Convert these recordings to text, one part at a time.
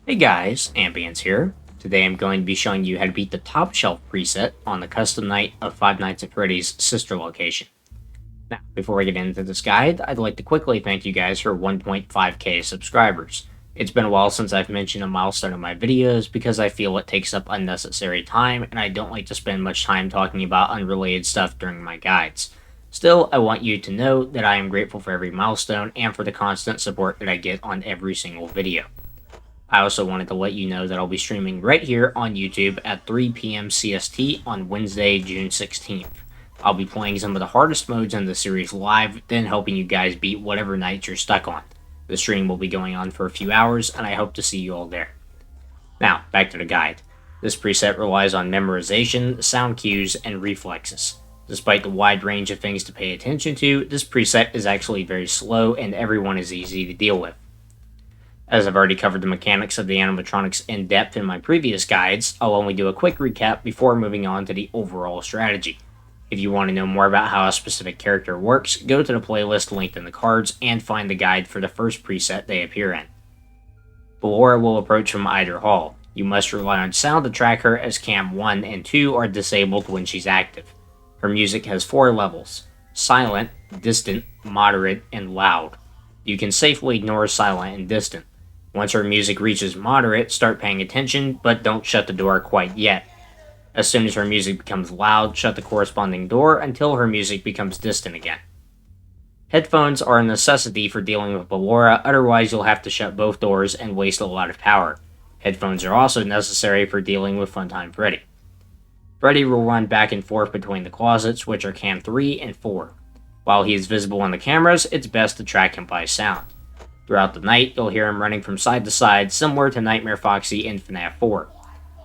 Hey guys, Ambience here. Today I'm going to be showing you how to beat the top shelf preset on the custom night of Five Nights at Freddy's sister location. Now, before I get into this guide, I'd like to quickly thank you guys for 1.5k subscribers. It's been a while since I've mentioned a milestone in my videos because I feel it takes up unnecessary time and I don't like to spend much time talking about unrelated stuff during my guides. Still, I want you to know that I am grateful for every milestone and for the constant support that I get on every single video. I also wanted to let you know that I'll be streaming right here on YouTube at 3 p.m. CST on Wednesday, June 16th. I'll be playing some of the hardest modes in the series live, then helping you guys beat whatever night you're stuck on. The stream will be going on for a few hours, and I hope to see you all there. Now, back to the guide. This preset relies on memorization, sound cues, and reflexes. Despite the wide range of things to pay attention to, this preset is actually very slow and everyone is easy to deal with. As I've already covered the mechanics of the animatronics in depth in my previous guides, I'll only do a quick recap before moving on to the overall strategy. If you want to know more about how a specific character works, go to the playlist linked in the cards and find the guide for the first preset they appear in. Ballora will approach from either hall. You must rely on sound to track her as cam 1 and 2 are disabled when she's active. Her music has 4 levels: silent, distant, moderate, and loud. You can safely ignore silent and distant. Once her music reaches moderate, start paying attention, but don't shut the door quite yet. As soon as her music becomes loud, shut the corresponding door until her music becomes distant again. Headphones are a necessity for dealing with Ballora, otherwise you'll have to shut both doors and waste a lot of power. Headphones are also necessary for dealing with Funtime Freddy. Freddy will run back and forth between the closets, which are cam 3 and 4. While he is visible on the cameras, it's best to track him by sound. Throughout the night, you'll hear him running from side to side, similar to Nightmare Foxy in FNaF 4.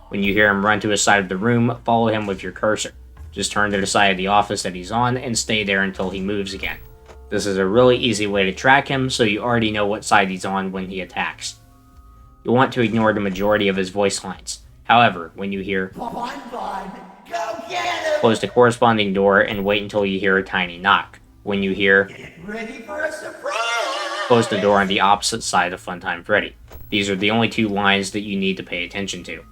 When you hear him run to a side of the room, follow him with your cursor. Just turn to the side of the office that he's on and stay there until he moves again. This is a really easy way to track him, so you already know what side he's on when he attacks. You'll want to ignore the majority of his voice lines. However, when you hear Go get him! close the corresponding door and wait until you hear a tiny knock. When you hear Get ready for a surprise! close the door on the opposite side of Funtime Freddy. These are the only 2 lines that you need to pay attention to.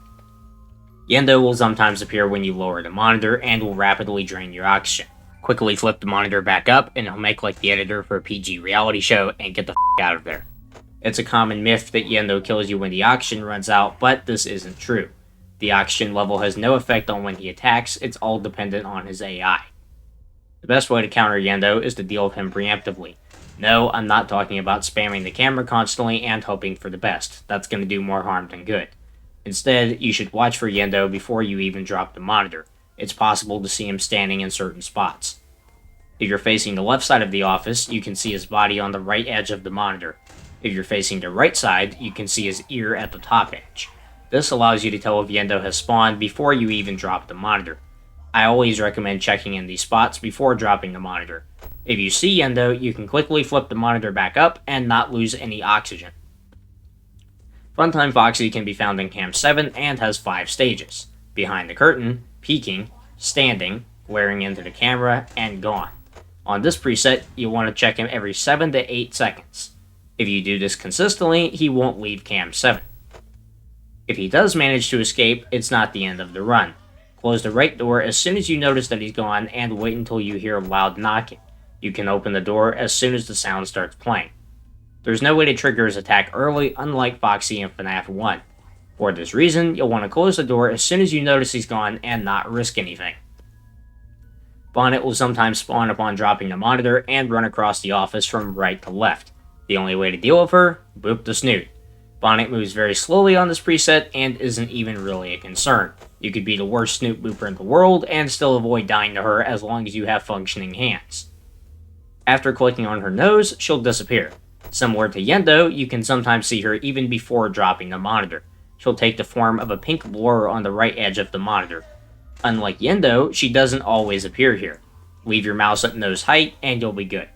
Yenndo will sometimes appear when you lower the monitor and will rapidly drain your oxygen. Quickly flip the monitor back up and he'll make like the editor for a PG reality show and get the out of there. It's a common myth that Yenndo kills you when the oxygen runs out, but this isn't true. The oxygen level has no effect on when he attacks, it's all dependent on his AI. The best way to counter Yenndo is to deal with him preemptively. No, I'm not talking about spamming the camera constantly and hoping for the best. That's going to do more harm than good. Instead, you should watch for Yenndo before you even drop the monitor. It's possible to see him standing in certain spots. If you're facing the left side of the office, you can see his body on the right edge of the monitor. If you're facing the right side, you can see his ear at the top edge. This allows you to tell if Yenndo has spawned before you even drop the monitor. I always recommend checking in these spots before dropping the monitor. If you see Yenndo, you can quickly flip the monitor back up and not lose any oxygen. Funtime Foxy can be found in cam 7 and has 5 stages: behind the curtain, peeking, standing, glaring into the camera, and gone. On this preset, you'll want to check him every 7 to 8 seconds. If you do this consistently, he won't leave cam 7. If he does manage to escape, it's not the end of the run. Close the right door as soon as you notice that he's gone and wait until you hear loud knocking. You can open the door as soon as the sound starts playing. There's no way to trigger his attack early, unlike Foxy in FNaF 1. For this reason, you'll want to close the door as soon as you notice he's gone and not risk anything. Bonnet will sometimes spawn upon dropping the monitor and run across the office from right to left. The only way to deal with her? Boop the snoot. Bonnet moves very slowly on this preset and isn't even really a concern. You could be the worst snoot booper in the world and still avoid dying to her as long as you have functioning hands. After clicking on her nose, she'll disappear. Similar to Yenndo, you can sometimes see her even before dropping the monitor. She'll take the form of a pink blur on the right edge of the monitor. Unlike Yenndo, she doesn't always appear here. Leave your mouse at nose height and you'll be good.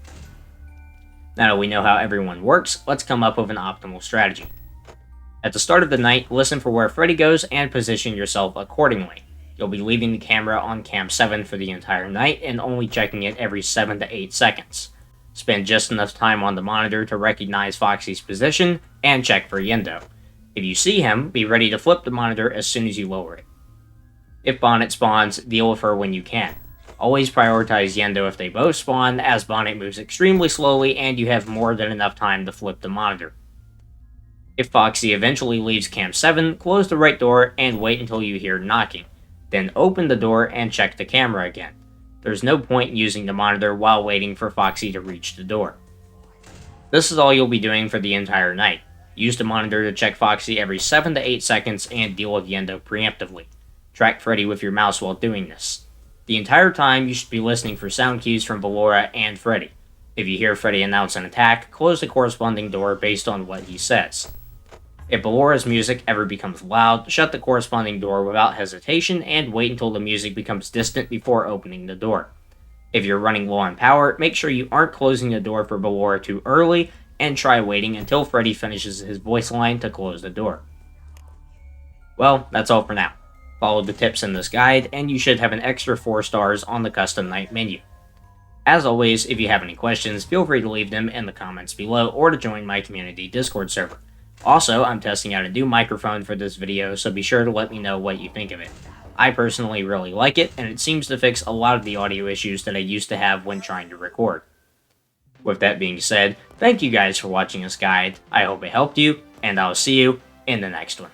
Now that we know how everyone works, let's come up with an optimal strategy. At the start of the night, listen for where Freddy goes and position yourself accordingly. You'll be leaving the camera on cam 7 for the entire night and only checking it every 7 to 8 seconds. Spend just enough time on the monitor to recognize Foxy's position and check for Yenndo. If you see him, be ready to flip the monitor as soon as you lower it. If Bonnet spawns, deal with her when you can. Always prioritize Yenndo if they both spawn, as Bonnet moves extremely slowly and you have more than enough time to flip the monitor. If Foxy eventually leaves Camp 7, close the right door and wait until you hear knocking. Then open the door and check the camera again. There's no point in using the monitor while waiting for Foxy to reach the door. This is all you'll be doing for the entire night. Use the monitor to check Foxy every 7 to 8 seconds and deal with Yenndo preemptively. Track Freddy with your mouse while doing this. The entire time, you should be listening for sound cues from Ballora and Freddy. If you hear Freddy announce an attack, close the corresponding door based on what he says. If Ballora's music ever becomes loud, shut the corresponding door without hesitation and wait until the music becomes distant before opening the door. If you're running low on power, make sure you aren't closing the door for Ballora too early, and try waiting until Freddy finishes his voice line to close the door. Well, that's all for now. Follow the tips in this guide, and you should have an extra 4 stars on the custom night menu. As always, if you have any questions, feel free to leave them in the comments below or to join my community Discord server. Also, I'm testing out a new microphone for this video, so be sure to let me know what you think of it. I personally really like it, and it seems to fix a lot of the audio issues that I used to have when trying to record. With that being said, thank you guys for watching this guide, I hope it helped you, and I'll see you in the next one.